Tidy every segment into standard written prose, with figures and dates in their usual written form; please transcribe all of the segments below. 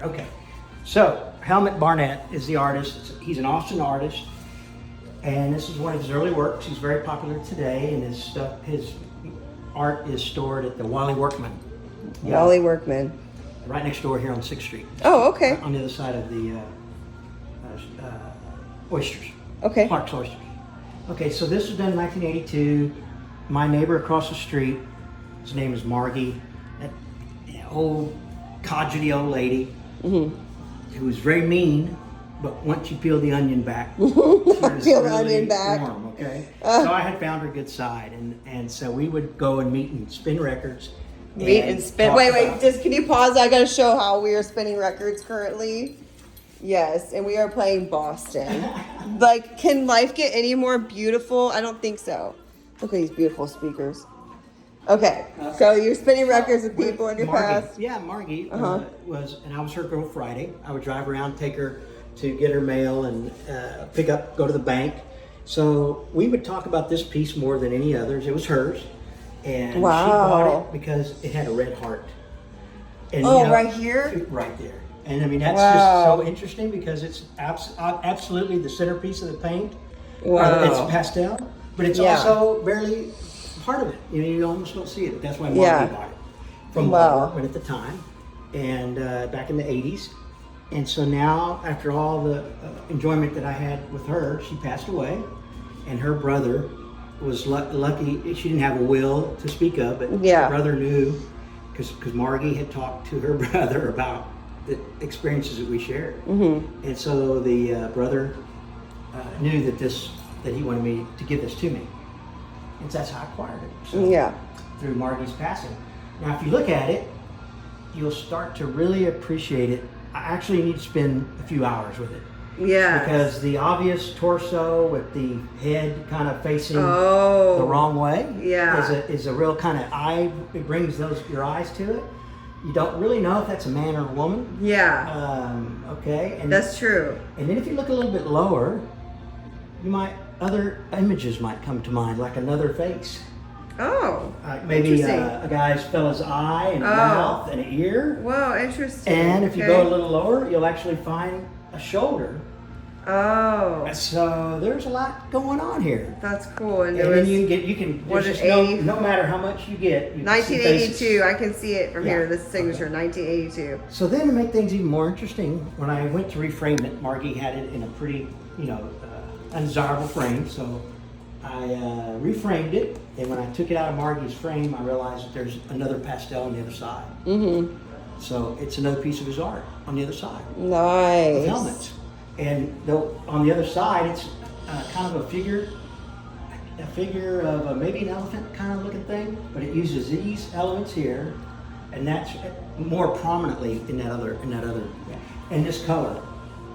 Okay, so Helmut Barnett is the artist. He's an Austin artist, and this is one of his early works. He's very popular today, and his art is stored at the Wally Workman. Wally Workman. Right next door here on 6th Street. Oh, okay. On the other side of the Oysters. Okay. Clark's Oysters. Okay, so this was done in 1982. My neighbor across the street, his name is Margie, that old, codgety old lady, who was very mean, but once you peel the onion back, Peel the onion back. Warm, okay? So I had found her good side, and so we would go and meet and spin records. Meet and spin. Wait, just can you pause? I gotta show how we are spinning records currently. Yes, and we are playing Boston. Like, can life get any more beautiful? I don't think so. Look at these beautiful speakers. Okay, so you're spinning records with people in your past. Yeah, Margie was, and I was her girl Friday. I would drive around, take her to get her mail and go to the bank. So we would talk about this piece more than any others. It was hers. And she bought it because it had a red heart. And, right here? Right there. And I mean, that's just so interesting because it's absolutely the centerpiece of the paint. Wow. It's pastel, but it's also barely part of it. You almost don't see it. But that's why Margie bought it from Walmart at the time, and back in the 80s. And so now, after all the enjoyment that I had with her, she passed away, and her brother was lucky. She didn't have a will to speak of, but her brother knew because Margie had talked to her brother about the experiences that we shared. And so the brother knew that he wanted me to give this to me. And so that's how I acquired it. So, through Margie's passing. Now, if you look at it, you'll start to really appreciate it. I actually need to spend a few hours with it. Yeah. Because the obvious torso with the head kind of facing the wrong way is a real kind of eye. It brings your eyes to it. You don't really know if that's a man or a woman. Yeah. Okay. And that's true. And then if you look a little bit lower, other images might come to mind, like another face. Oh. Maybe a fella's eye and a mouth and an ear. Whoa, interesting. And if you go a little lower, you'll actually find a shoulder. Oh. So there's a lot going on here. That's cool. And then you can no matter how much you get. 1982, I can see it from here, this signature, 1982. So then to make things even more interesting, when I went to reframe it, Margie had it in a pretty, undesirable frame. So I reframed it, and when I took it out of Margie's frame, I realized that there's another pastel on the other side. So it's another piece of his art on the other side. Nice. Of helmets. And on the other side, it's kind of a figure of maybe an elephant kind of looking thing, but it uses these elements here, and that's more prominently in that other. And this color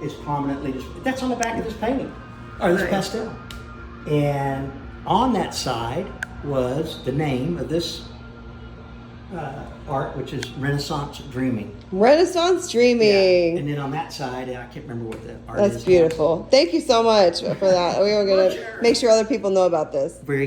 is prominently that's on the back of this painting, or this pastel. And on that side was the name of this art, which is Renaissance Dreaming. Renaissance Dreaming. Yeah. And then on that side, I can't remember what the art is. That's beautiful. Thank you so much for that. We are going to make sure other people know about this. Very